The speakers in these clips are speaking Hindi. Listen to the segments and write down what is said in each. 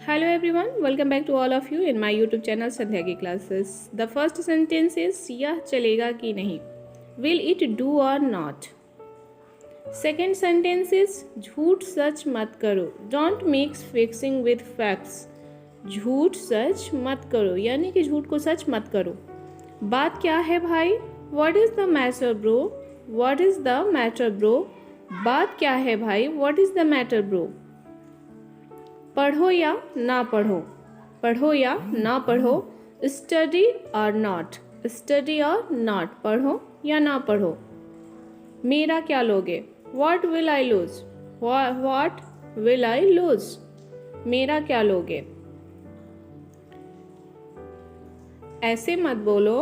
Hello everyone, welcome back to all of you in my YouTube channel Sandhya की classes. The first sentence is यह चलेगा कि नहीं. Will it do or not? Second sentence is झूठ सच मत करो. Don't mix fixing with facts. झूठ सच मत करो यानी कि झूठ को सच मत करो. बात क्या है भाई? What is the matter bro? What is the matter bro? बात क्या है भाई? What is the matter bro? पढ़ो या ना पढ़ो. पढ़ो या ना पढ़ो. स्टडी और नॉट. स्टडी और नॉट. पढ़ो या ना पढ़ो. मेरा क्या लोगे? What will I lose? What will I lose? मेरा क्या लोगे? ऐसे मत बोलो.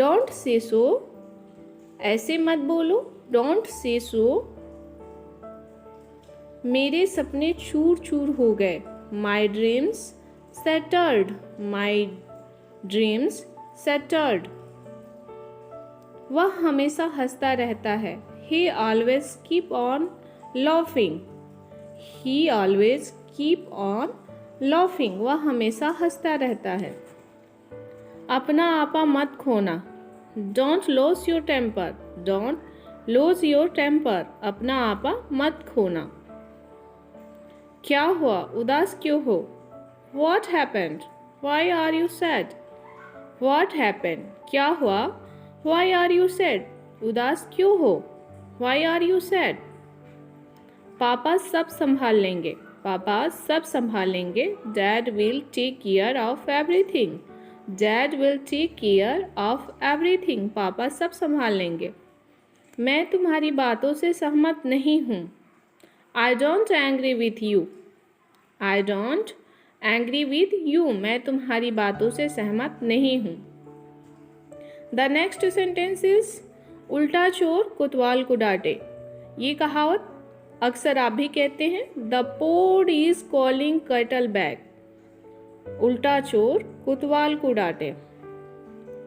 Don't say so. ऐसे मत बोलो. Don't say so. मेरे सपने चूर चूर हो गए. My dreams shattered. My dreams shattered. वह हमेशा हंसता रहता है. He always keep on laughing. He always keep on laughing. वह हमेशा हंसता रहता है. अपना आपा मत खोना. Don't loss your temper. Don't loss your temper. अपना आपा मत खोना. क्या हुआ? उदास क्यों हो? What happened? Why are you sad? What happened? क्या हुआ? Why are you sad? उदास क्यों हो? Why are you sad? पापा सब संभाल लेंगे. पापा सब संभाल लेंगे. Dad will take care of everything. Dad will take care of everything. पापा सब संभाल लेंगे. मैं तुम्हारी बातों से सहमत नहीं हूँ. I don't agree with you. I don't agree with you. मैं तुम्हारी बातों से सहमत नहीं हूँ. The next sentence is उल्टा चोर कोतवाल को डांटे. ये कहावत अक्सर आप भी कहते हैं. The pod is calling kettle back. उल्टा चोर कोतवाल को डांटे.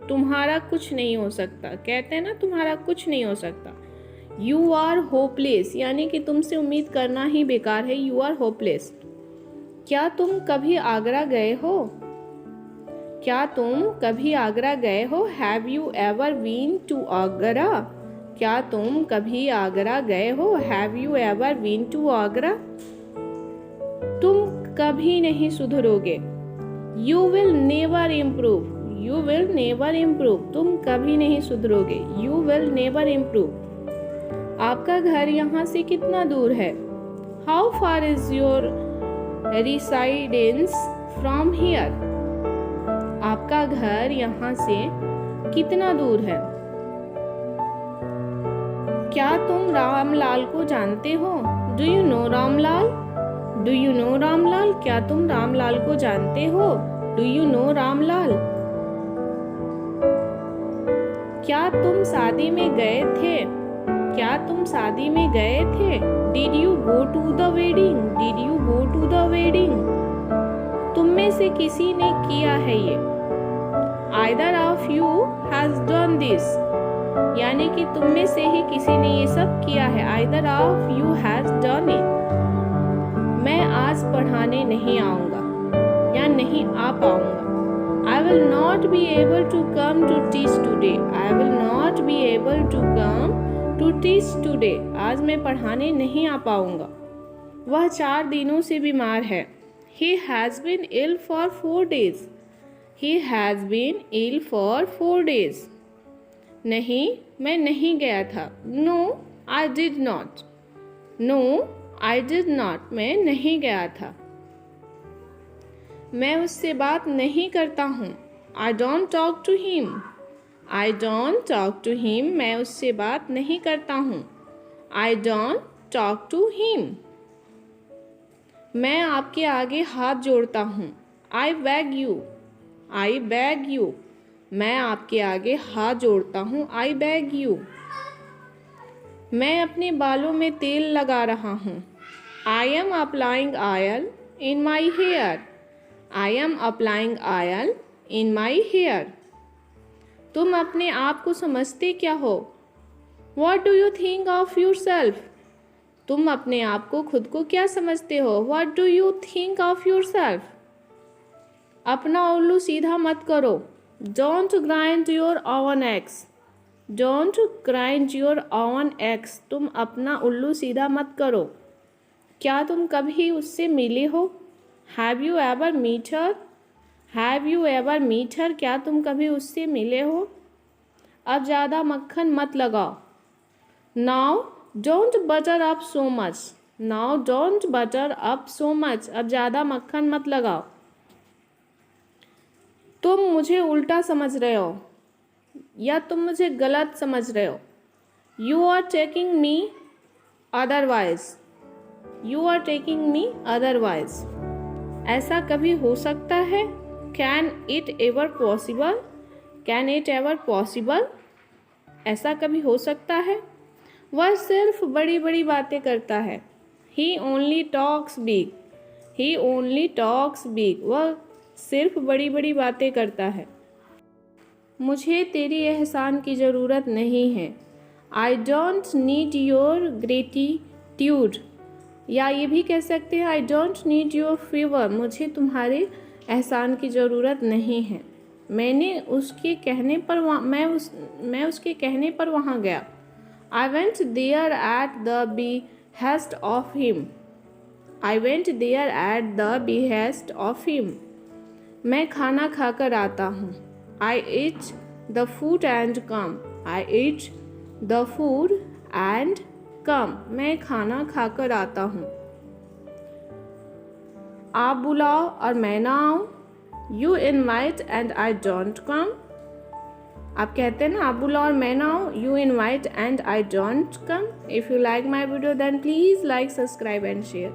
तुम्हारा कुछ नहीं हो सकता. कहते हैं ना तुम्हारा कुछ नहीं हो सकता. You are hopeless यानी कि तुमसे उम्मीद करना ही बेकार है. You are hopeless. क्या तुम कभी आगरा गए हो? क्या तुम कभी आगरा गए हो? Have you ever been to Agra? क्या तुम कभी आगरा गए हो? Have you ever been to Agra? तुम कभी नहीं सुधरोगे. You will never improve. You will never improve. तुम कभी नहीं सुधरोगे. You will never improve. आपका घर यहाँ से कितना दूर है? How far is your residence from here? आपका घर यहाँ से कितना दूर है? क्या तुम रामलाल को जानते हो? Do you know Ramlal? Do you know Ramlal? क्या तुम रामलाल को जानते हो? Do you know Ramlal? क्या तुम शादी में गए थे? क्या तुम शादी में गए थे? Did you go to the wedding? Did you go to the wedding? तुम में से किसी ने किया है ये. Either of you has done this. यानी कि तुम में से ही किसी ने ये सब किया है. Either of you has done it. मैं आज पढ़ाने नहीं आऊँगा या नहीं आ पाऊँगा. I will not be able to come to teach today. I will not be able to come to teach today. आज मैं पढ़ाने नहीं आ पाऊँगा. वह 4 दिनों से बीमार है. He has been ill for 4 days. He has been ill for 4 days. नहीं, मैं नहीं गया था. No, I did not. No, I did not. मैं नहीं गया था. मैं उससे बात नहीं करता हूँ. I don't talk to him. I don't talk to him. मैं उससे बात नहीं करता हूँ. I don't talk to him. मैं आपके आगे हाथ जोड़ता हूँ. I beg you. I beg you. मैं आपके आगे हाथ जोड़ता हूँ. I beg you. मैं अपने बालों में तेल लगा रहा हूँ. I am applying oil in my hair. I am applying oil in my hair. तुम अपने आप को समझते क्या हो? What do you think of yourself? तुम अपने आप को खुद को क्या समझते हो? What do you think of yourself? अपना उल्लू सीधा मत करो। Don't grind your own eggs. Don't grind your own eggs. तुम अपना उल्लू सीधा मत करो। क्या तुम कभी उससे मिले हो? Have you ever met her? Have you ever met her? क्या तुम कभी उससे मिले हो? अब ज़्यादा मक्खन मत लगाओ। Now don't butter up so much. Now don't butter up so much. अब ज़्यादा मक्खन मत लगाओ। तुम मुझे उल्टा समझ रहे हो या तुम मुझे गलत समझ रहे हो। You are taking me otherwise. You are taking me otherwise. ऐसा कभी हो सकता है? Can it ever possible? Can it ever possible? ऐसा कभी हो सकता है? वह सिर्फ बड़ी बड़ी बातें करता है। He only talks big. He only talks big. वह सिर्फ बड़ी बड़ी बातें करता है। मुझे तेरी एहसान की ज़रूरत नहीं है। I don't need your gratitude. या ये भी कह सकते हैं I don't need your favor. मुझे तुम्हारे एहसान की ज़रूरत नहीं है। मैं उसके कहने पर वहाँ गया। I went there at the behest of him. I went there at the behest of him. मैं खाना खाकर आता हूँ। I eat the food and come. I eat the food and come. मैं खाना खाकर आता हूँ। आप बुलाओ और मैं ना आऊँ। You invite and I don't come. आप कहते हैं ना आप बुलाओ और मैं ना आऊँ। You invite and I don't come. If you like my video then please like, subscribe and share.